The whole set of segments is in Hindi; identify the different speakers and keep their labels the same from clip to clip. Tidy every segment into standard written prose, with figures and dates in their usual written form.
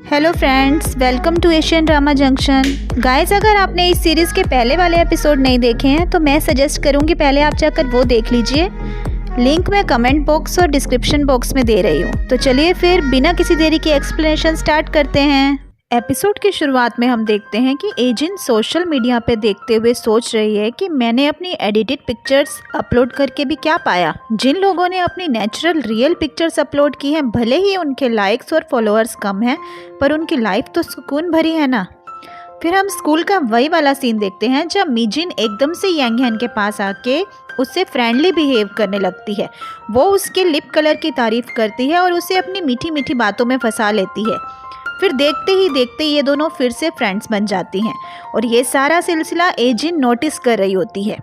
Speaker 1: Hello friends, welcome to Asian drama junction. Guys, अगर आपने इस सीरीज़ के पहले वाले एपिसोड नहीं देखे हैं तो मैं सजेस्ट करूंगी पहले आप जाकर वो देख लीजिए। लिंक मैं कमेंट बॉक्स और डिस्क्रिप्शन बॉक्स में दे रही हूँ। तो चलिए फिर बिना किसी देरी के एक्सप्लेनेशन स्टार्ट करते हैं। एपिसोड की शुरुआत में हम देखते हैं कि एजिन सोशल मीडिया पे देखते हुए सोच रही है कि मैंने अपनी एडिटेड पिक्चर्स अपलोड करके भी क्या पाया। जिन लोगों ने अपनी नेचुरल रियल पिक्चर्स अपलोड की हैं, भले ही उनके लाइक्स और फॉलोअर्स कम हैं, पर उनकी लाइफ तो सुकून भरी है ना। फिर हम स्कूल का वही वाला सीन देखते हैं जब मीजिन एकदम से यांगह्यान के पास आके उससे फ्रेंडली बिहेव करने लगती है। वो उसके लिप कलर की तारीफ करती है और उसे अपनी मीठी मीठी बातों में फंसा लेती है। फिर देखते ही देखते ये दोनों फिर से फ्रेंड्स बन जाती हैं और ये सारा सिलसिला एजिन नोटिस कर रही होती है।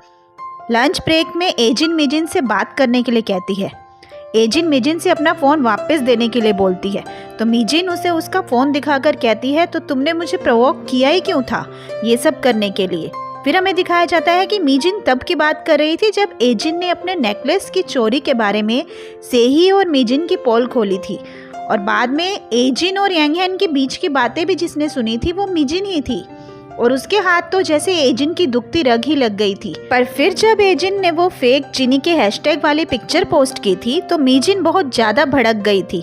Speaker 1: लंच ब्रेक में एजिन मिजिन से बात करने के लिए कहती है। एजिन मिजिन से अपना फ़ोन वापस देने के लिए बोलती है तो मिजिन उसे उसका फ़ोन दिखाकर कहती है, तो तुमने मुझे प्रोवोक किया ही क्यों था ये सब करने के लिए। फिर हमें दिखाया जाता है कि मिजिन तब की बात कर रही थी जब एजिन ने अपने नेकलेस की चोरी के बारे में सेही और मिजिन की पोल खोली थी, और बाद में एजिन और यांगह्यान के बीच की बातें भी जिसने सुनी थी वो मिजिन ही थी, और उसके हाथ तो जैसे एजिन की दुखती रग ही लग गई थी। पर फिर जब एजिन ने वो फेक जिनी के हैशटैग वाली पिक्चर पोस्ट की थी तो मिजिन बहुत ज़्यादा भड़क गई थी।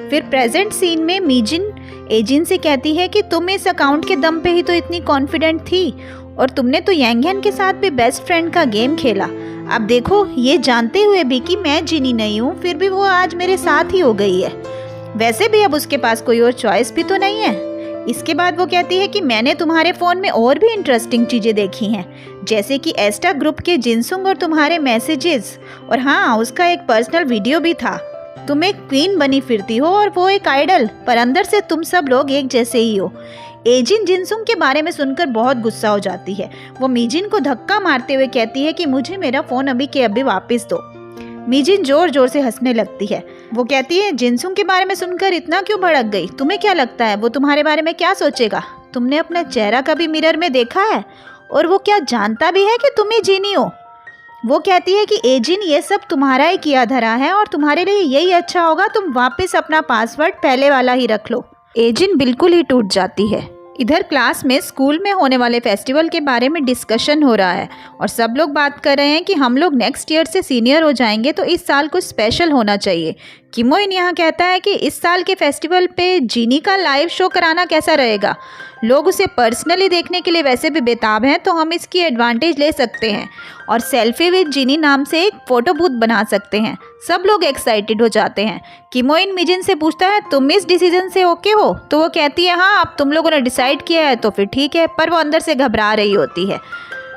Speaker 1: फिर प्रेजेंट सीन में मिजिन एजिन से कहती है कि तुम इस अकाउंट के दम पे ही तो इतनी कॉन्फिडेंट थी, और तुमने तो यांगह्यान के साथ भी बेस्ट फ्रेंड का गेम खेला। अब देखो, ये जानते हुए भी कि मैं जिनी नहीं हूँ, फिर भी वो आज मेरे साथ ही हो गई है। वैसे भी अब उसके पास कोई और चॉइस भी तो नहीं है। इसके बाद वो कहती है कि मैंने तुम्हारे फ़ोन में और भी इंटरेस्टिंग चीज़ें देखी हैं, जैसे कि एस्टा ग्रुप के जिनसुंग और तुम्हारे मैसेजेस, और हाँ, उसका एक पर्सनल वीडियो भी था। तुम एक क्वीन बनी फिरती हो और वो एक आइडल, पर अंदर से तुम सब लोग एक जैसे ही हो। एजिन जिनसुंग के बारे में सुनकर बहुत गुस्सा हो जाती है। वो मिजिन को धक्का मारते हुए कहती है कि मुझे मेरा फ़ोन अभी के अभी वापस दो। मिजिन जोर जोर से हंसने लगती है। वो कहती है, जिनसुंग के बारे में सुनकर इतना क्यों भड़क गई? तुम्हें क्या लगता है वो तुम्हारे बारे में क्या सोचेगा? तुमने अपना चेहरा कभी मिरर में देखा है? और वो क्या जानता भी है कि तुम ही जीनी हो? वो कहती है कि एजिन, ये सब तुम्हारा ही किया धरा है और तुम्हारे लिए यही अच्छा होगा, तुम वापस अपना पासवर्ड पहले वाला ही रख लो। एजिन बिल्कुल ही टूट जाती है। इधर क्लास में स्कूल में होने वाले फेस्टिवल के बारे में डिस्कशन हो रहा है और सब लोग बात कर रहे हैं कि हम लोग नेक्स्ट ईयर से सीनियर हो जाएंगे तो इस साल कुछ स्पेशल होना चाहिए। किमोइन यहाँ कहता है कि इस साल के फेस्टिवल पे जीनी का लाइव शो कराना कैसा रहेगा। लोग उसे पर्सनली देखने के लिए वैसे भी बेताब हैं, तो हम इसकी एडवांटेज ले सकते हैं और सेल्फी विद जीनी नाम से एक फ़ोटो बूथ बना सकते हैं। सब लोग एक्साइटेड हो जाते हैं। किमोइन मिजिन से पूछता है, तुम इस डिसीजन से ओके हो? तो वो कहती है, हाँ, अब तुम लोगों ने डिसाइड किया है तो फिर ठीक है, पर वो अंदर से घबरा रही होती है।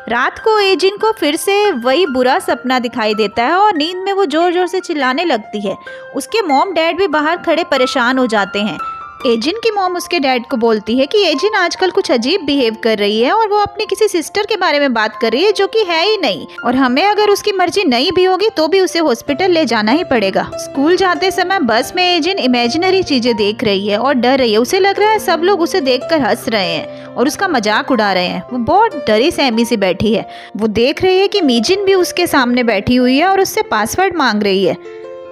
Speaker 1: रात को एजिन को फिर से वही बुरा सपना दिखाई देता है और नींद में वो जोर जोर से चिल्लाने लगती है। उसके मॉम डैड भी बाहर खड़े परेशान हो जाते हैं। एजिन की मॉम उसके डैड को बोलती है कि एजिन आजकल कुछ अजीब बिहेव कर रही है और वो अपनी किसी सिस्टर के बारे में बात कर रही है जो कि है ही नहीं, और हमें अगर उसकी मर्जी नहीं भी होगी तो भी उसे हॉस्पिटल ले जाना ही पड़ेगा। स्कूल जाते समय बस में एजिन इमेजिनरी चीजें देख रही है और डर रही है। उसे लग रहा है सब लोग उसे देखकर हंस रहे हैं और उसका मजाक उड़ा रहे हैं। वो बहुत डरी सहमी सी बैठी है। वो देख रही है कि मिजिन भी उसके सामने बैठी हुई है और उससे पासवर्ड मांग रही है।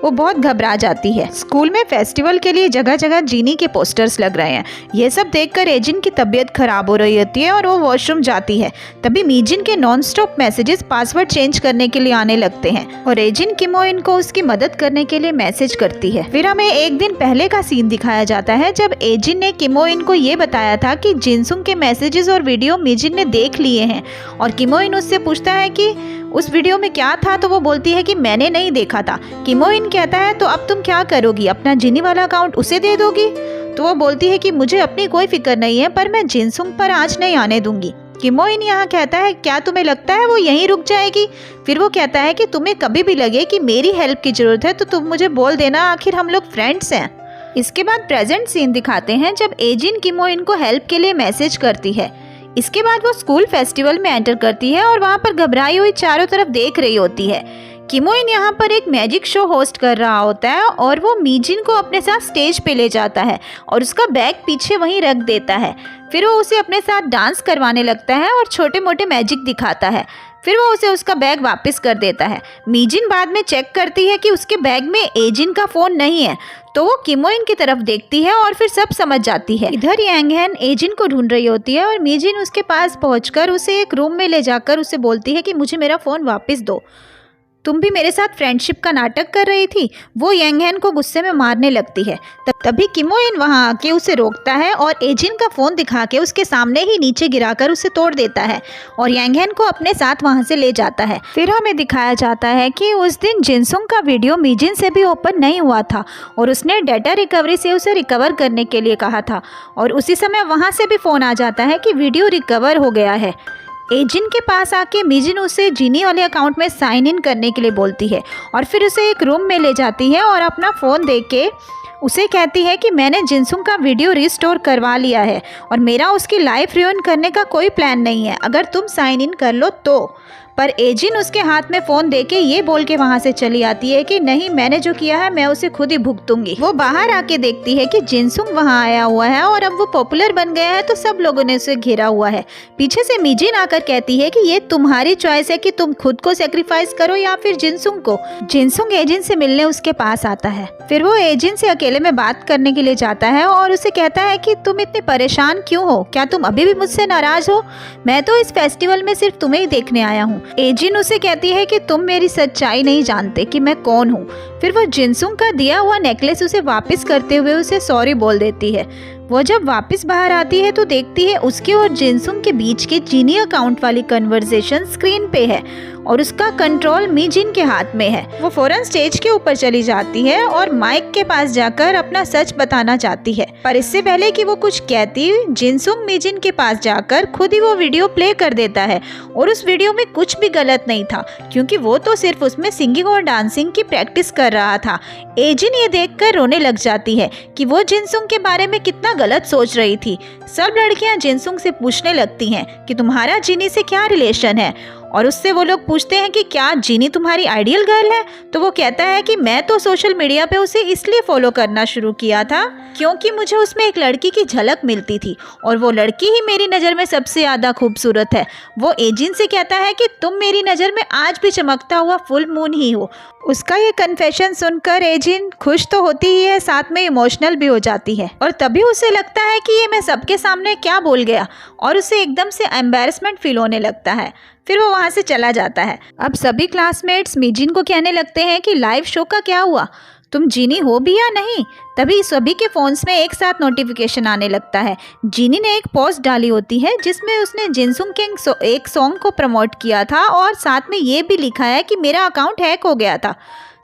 Speaker 1: वो बहुत घबरा जाती है। स्कूल में फेस्टिवल के लिए जगह जगह जीनी के पोस्टर्स लग रहे हैं। ये सब देखकर एजिन की तबीयत खराब हो रही होती है और वो वॉशरूम जाती है। तभी मिजिन के non stop messages password change करने के लिए आने लगते हैं और एजिन किमोइन को उसकी मदद करने के लिए मैसेज करती है। फिर हमें एक दिन पहले का सीन दिखाया जाता है जब एजिन ने किमोइन को ये बताया था कि जिनसुंग के मैसेजेस और वीडियो मिजिन ने देख लिए हैं, और किमोइन उससे पूछता है कि उस वीडियो में क्या था, तो वो बोलती है कि मैंने नहीं देखा था। किमोइन कहता है, तो अब तुम क्या करोगी? अपना जिनी वाला अकाउंट उसे दे दोगी? तो वो बोलती है कि मुझे अपनी कोई फिक्र नहीं है, पर मैं जिनसुंग पर आँच नहीं आने दूंगी। किमोइन यहाँ कहता है, क्या तुम्हें लगता है वो यहीं रुक जाएगी? फिर वो कहता है कि तुम्हें कभी भी लगे कि मेरी हेल्प की जरूरत है तो तुम मुझे बोल देना, आखिर हम लोग फ्रेंड्स हैं। इसके बाद प्रेजेंट सीन दिखाते हैं जब एजिन किमोइन को हेल्प के लिए मैसेज करती है। इसके बाद वो स्कूल फेस्टिवल में एंटर करती है और वहाँ पर घबराई हुई चारों तरफ देख रही होती है। किमोइन यहाँ पर एक मैजिक शो होस्ट कर रहा होता है और वो मिजिन को अपने साथ स्टेज पे ले जाता है और उसका बैग पीछे वहीं रख देता है। फिर वो उसे अपने साथ डांस करवाने लगता है और छोटे मोटे मैजिक दिखाता है। फिर वो उसे उसका बैग वापस कर देता है। मीजिन बाद में चेक करती है कि उसके बैग में एजिन का फ़ोन नहीं है, तो वो किमोइन की तरफ देखती है और फिर सब समझ जाती है। इधर यांगहेन एजिन को ढूंढ रही होती है और मीजिन उसके पास पहुंचकर उसे एक रूम में ले जाकर उसे बोलती है कि मुझे मेरा फ़ोन वापस दो, तुम भी मेरे साथ फ्रेंडशिप का नाटक कर रही थी। वो यांगहेन को गुस्से में मारने लगती है। तभी किमोइन वहां आके उसे रोकता है और एजिन का फ़ोन दिखा के उसके सामने ही नीचे गिराकर उसे तोड़ देता है और यांगहेन को अपने साथ वहां से ले जाता है। फिर हमें दिखाया जाता है कि उस दिन जिनसुंग का वीडियो मीजिन से भी ओपन नहीं हुआ था और उसने डाटा रिकवरी से उसे रिकवर करने के लिए कहा था और उसी समय वहाँ से भी फ़ोन आ जाता है कि वीडियो रिकवर हो गया है। एजिन के पास आके मीजिन उसे जीनी वाले अकाउंट में साइन इन करने के लिए बोलती है और फिर उसे एक रूम में ले जाती है और अपना फ़ोन दे के उसे कहती है कि मैंने जिनसुंग का वीडियो रिस्टोर करवा लिया है और मेरा उसकी लाइफ रियून करने का कोई प्लान नहीं है, अगर तुम साइन इन कर लो तो। पर एजिन उसके हाथ में फ़ोन देके ये बोल के वहाँ से चली आती है कि नहीं, मैंने जो किया है मैं उसे खुद ही भुगतूंगी। वो बाहर आके देखती है कि जिनसुंग वहाँ आया हुआ है और अब वो पॉपुलर बन गया है, तो सब लोगों ने उसे घेरा हुआ है। पीछे से मीजिन आकर कहती है कि ये तुम्हारी चॉइस है कि तुम खुद को सेक्रीफाइस करो या फिर जिनसुंग को। जिनसुंग एजिन से मिलने उसके पास आता है। फिर वो एजिन से अकेले में बात करने के लिए जाता है और उसे कहता है कि तुम इतने परेशान क्यों हो, क्या तुम अभी भी मुझसे नाराज हो? मैं तो इस फेस्टिवल में सिर्फ तुम्हें ही देखने आया हूँ। एजिन उसे कहती है कि तुम मेरी सच्चाई नहीं जानते कि मैं कौन हूँ। फिर वो जिनसुंग का दिया हुआ नेकलेस उसे वापस करते हुए उसे सॉरी बोल देती है। वो जब वापस बाहर आती है तो देखती है उसके और जिनसुंग के बीच के जीनी अकाउंट वाली कन्वर्सेशन स्क्रीन पे है और उसका कंट्रोल मीजिन के हाथ में है। वो फौरन स्टेज के ऊपर चली जाती है और माइक के पास जाकर अपना सच बताना चाहती है, पर इससे पहले कि वो कुछ कहती, जिनसुंग मीजिन के पास जाकर खुद ही वो वीडियो प्ले कर देता है और उस वीडियो में कुछ भी गलत नहीं था क्योंकि वो तो सिर्फ उसमें सिंगिंग और डांसिंग की प्रैक्टिस कर रहा था। एजिन ये देखकर रोने लग जाती है कि वो जिनसुंग के बारे में कितना गलत सोच रही थी। सब लड़कियां जिनसुंग से पूछने लगती हैं कि तुम्हारा जीनी से क्या रिलेशन है और उससे वो लोग पूछते हैं कि क्या जीनी तुम्हारी आइडियल गर्ल है? तो वो कहता है कि मैं तो सोशल मीडिया पे उसे इसलिए फॉलो करना शुरू किया था क्योंकि मुझे उसमें एक लड़की की झलक मिलती थी और वो लड़की ही मेरी नज़र में सबसे ज़्यादा खूबसूरत है। वो एजिन से कहता है कि तुम मेरी नज़र में आज भी चमकता हुआ फुल मून ही हो। उसका ये कन्फेशन सुनकर एजिन खुश तो होती ही है, साथ में इमोशनल भी हो जाती है और तभी उसे लगता है कि ये मैं सबके सामने क्या बोल गया और उसे एकदम से एम्बैरेसमेंट फील होने लगता है। फिर वो वहाँ से चला जाता है। अब सभी क्लासमेट्स मीजिन को कहने लगते हैं कि लाइव शो का क्या हुआ, तुम जीनी हो भी या नहीं? तभी सभी के फोन्स में एक साथ नोटिफिकेशन आने लगता है। जीनी ने एक पोस्ट डाली होती है जिसमें उसने जिनसुंग के एक सॉन्ग को प्रमोट किया था और साथ में ये भी लिखा है कि मेरा अकाउंट हैक हो गया था।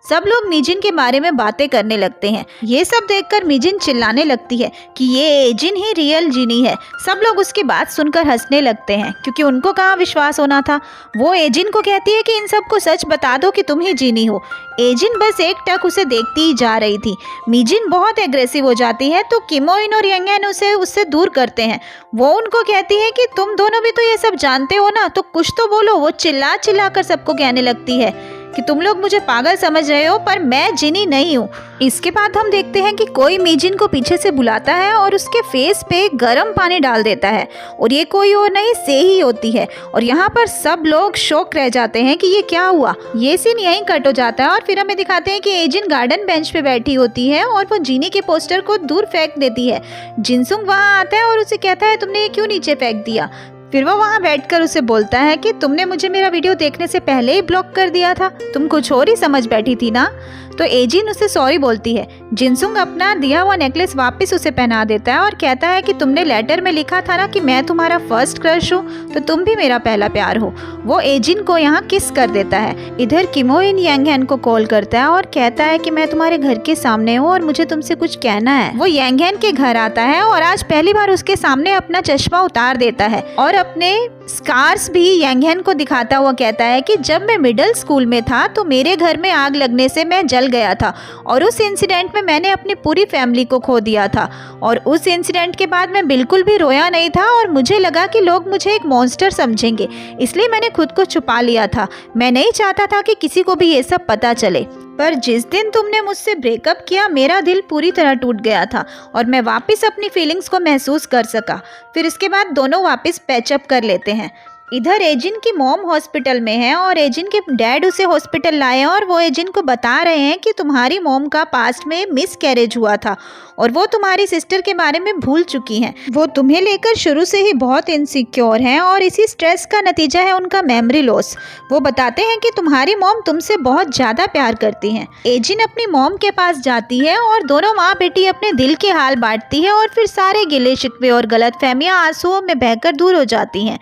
Speaker 1: सब लोग मीजिन के बारे में बातें करने लगते हैं। ये सब देखकर मीजिन चिल्लाने लगती है कि ये एजिन ही रियल जीनी है। सब लोग उसकी बात सुनकर हंसने लगते हैं क्योंकि उनको कहाँ विश्वास होना था। वो एजिन को कहती है कि इन सबको सच बता दो कि तुम ही जीनी हो। एजिन बस एक टक उसे देखती ही जा रही थी। मीजिन बहुत एग्रेसिव हो जाती है तो किमोइन और यांगहेन उसे उससे दूर करते हैं। वो उनको कहती है कि तुम दोनों भी तो ये सब जानते हो ना, तो कुछ तो बोलो। वो चिल्ला चिल्ला कर सबको कहने लगती है कि तुम लोग मुझे पागल समझ रहे हो, पर मैं जीनी नहीं हूँ। इसके बाद हम देखते हैं कि कोई मीजिन को पीछे से बुलाता है और उसके फेस पे गर्म पानी डाल देता है और ये कोई और नहीं सेही होती है और यहाँ पर सब लोग शॉक रह जाते हैं कि ये क्या हुआ। ये सीन यहीं कट हो जाता है और फिर हमें दिखाते हैं कि एजिन गार्डन बेंच पे बैठी होती है और वो जीनी के पोस्टर को दूर फेंक देती है। जिनसुंग वहाँ आता है और उसे कहता है तुमने ये क्यों नीचे फेंक दिया? फिर वो वहाँ बैठकर उसे बोलता है कि तुमने मुझे मेरा वीडियो देखने से पहले ही ब्लॉक कर दिया था, तुम कुछ और ही समझ बैठी थी ना। तो एजिन उसे सॉरी बोलती है। जिनसुंग अपना दिया हुआ नेकलेस वापस उसे पहना देता है और कहता है कि तुमने लेटर में लिखा था ना कि मैं तुम्हारा फर्स्ट क्रश हूँ, तो तुम भी मेरा पहला प्यार हो। वो एजिन को यहाँ किस कर देता है। इधर किमोइन यांगहेन को कॉल करता है और कहता है कि मैं तुम्हारे घर के सामने हूँ और मुझे तुमसे कुछ कहना है। वो यांगहेन के घर आता है और आज पहली बार उसके सामने अपना चश्मा उतार देता है और अपने स्कार्स भी यांगहेन को दिखाता हुआ कहता है कि जब मैं मिडिल स्कूल में था तो मेरे घर में आग लगने से मैं जल गया था और उस इंसिडेंट में मैंने अपनी पूरी फैमिली को खो दिया था और उस इंसिडेंट के बाद मैं बिल्कुल भी रोया नहीं था और मुझे लगा कि लोग मुझे एक मॉन्स्टर समझेंगे, इसलिए मैंने खुद को छुपा लिया था। मैं नहीं चाहता था कि किसी को भी ये सब पता चले। पर जिस दिन तुमने मुझसे ब्रेकअप किया मेरा दिल पूरी तरह टूट गया था और मैं वापस अपनी फीलिंग्स को महसूस कर सका। फिर इसके बाद दोनों वापस पैचअप कर लेते हैं। इधर एजिन की मॉम हॉस्पिटल में है और एजिन के डैड उसे हॉस्पिटल लाए हैं और वो एजिन को बता रहे हैं कि तुम्हारी मॉम का पास्ट में मिस कैरेज हुआ था और वो तुम्हारी सिस्टर के बारे में भूल चुकी हैं। वो तुम्हें लेकर शुरू से ही बहुत इनसिक्योर हैं और इसी स्ट्रेस का नतीजा है उनका मेमोरी लॉस। वो बताते हैं कि तुम्हारी मॉम तुमसे बहुत ज़्यादा प्यार करती हैं। एजिन अपनी मॉम के पास जाती है और दोनों माँ बेटी अपने दिल के हाल बांटती है और फिर सारे गिले शिकवे और गलतफहमियां आंसुओं में बहकर दूर हो जाती हैं।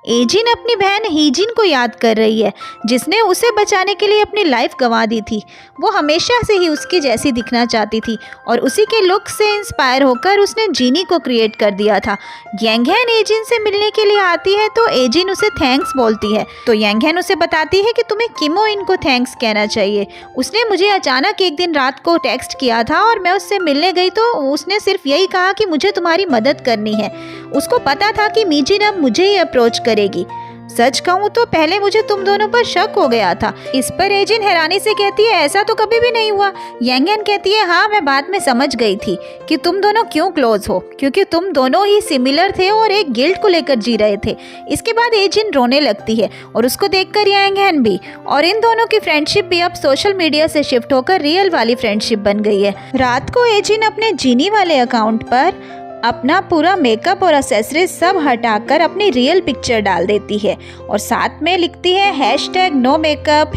Speaker 1: एजिन अपनी बहन हीजिन को याद कर रही है जिसने उसे बचाने के लिए अपनी लाइफ गंवा दी थी। वो हमेशा से ही उसकी जैसी दिखना चाहती थी और उसी के लुक से इंस्पायर होकर उसने जीनी को क्रिएट कर दिया था। यांगहेन एजिन से मिलने के लिए आती है तो एजिन उसे थैंक्स बोलती है तो यांगहेन उसे बताती है कि तुम्हें किमो इन को थैंक्स कहना चाहिए। उसने मुझे अचानक एक दिन रात को टेक्स्ट किया था और मैं उससे मिलने गई तो उसने सिर्फ यही कहा कि मुझे तुम्हारी मदद करनी है। उसको पता था कि मीजिन अब मुझे ही अप्रोच करेगी। सच कहूँ तो पहले मुझे तुम दोनों पर शक हो गया था। इस पर एजिन हैरानी से कहती है ऐसा तो कभी भी नहीं हुआ। यांगहेन कहती है हाँ मैं बाद में समझ गई थी कि तुम दोनों क्यों क्लोज हो, क्योंकि तुम दोनों ही सिमिलर थे और एक गिल्ट को लेकर जी रहे थे। इसके बाद एजिन रोने लगती है और उसको देखकर यांगहेन भी, और इन दोनों की फ्रेंडशिप भी अब सोशल मीडिया से शिफ्ट होकर रियल वाली फ्रेंडशिप बन गई है। रात को एजिन अपने जीनी वाले अकाउंट पर अपना पूरा मेकअप और एक्सेसरीज सब हटाकर अपनी रियल पिक्चर डाल देती है और साथ में लिखती है #no makeup,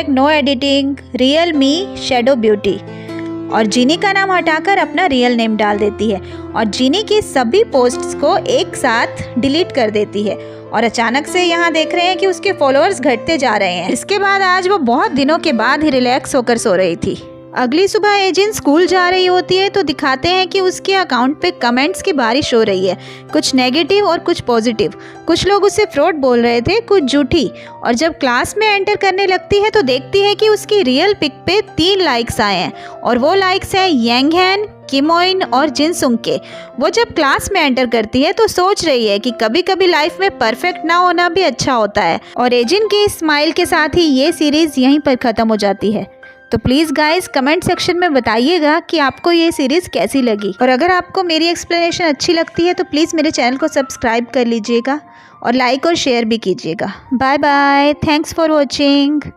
Speaker 1: #no editing, real me shadow beauty, और जीनी का नाम हटाकर अपना रियल नेम डाल देती है और जीनी की सभी पोस्ट्स को एक साथ डिलीट कर देती है। और अचानक से यहाँ देख रहे हैं कि उसके फॉलोअर्स घटते जा रहे हैं। इसके बाद आज वो बहुत दिनों के बाद ही रिलैक्स होकर सो रही थी। अगली सुबह एजिन स्कूल जा रही होती है तो दिखाते हैं कि उसके अकाउंट पे कमेंट्स की बारिश हो रही है, कुछ नेगेटिव और कुछ पॉजिटिव। कुछ लोग उसे फ्रॉड बोल रहे थे, कुछ झूठी। और जब क्लास में एंटर करने लगती है तो देखती है कि उसकी रियल पिक पे 3 लाइक्स आए हैं और वो लाइक्स हैं यांगहेन, किमोइन और जिनसुंग के। वो जब क्लास में एंटर करती है तो सोच रही है कि कभी कभी लाइफ में परफेक्ट ना होना भी अच्छा होता है। और एजिन के स्माइल के साथ ही ये सीरीज यहीं पर ख़त्म हो जाती है। तो प्लीज़ गाइस कमेंट सेक्शन में बताइएगा कि आपको ये सीरीज़ कैसी लगी, और अगर आपको मेरी एक्सप्लेनेशन अच्छी लगती है तो प्लीज़ मेरे चैनल को सब्सक्राइब कर लीजिएगा और लाइक और शेयर भी कीजिएगा। Bye bye, thanks for watching.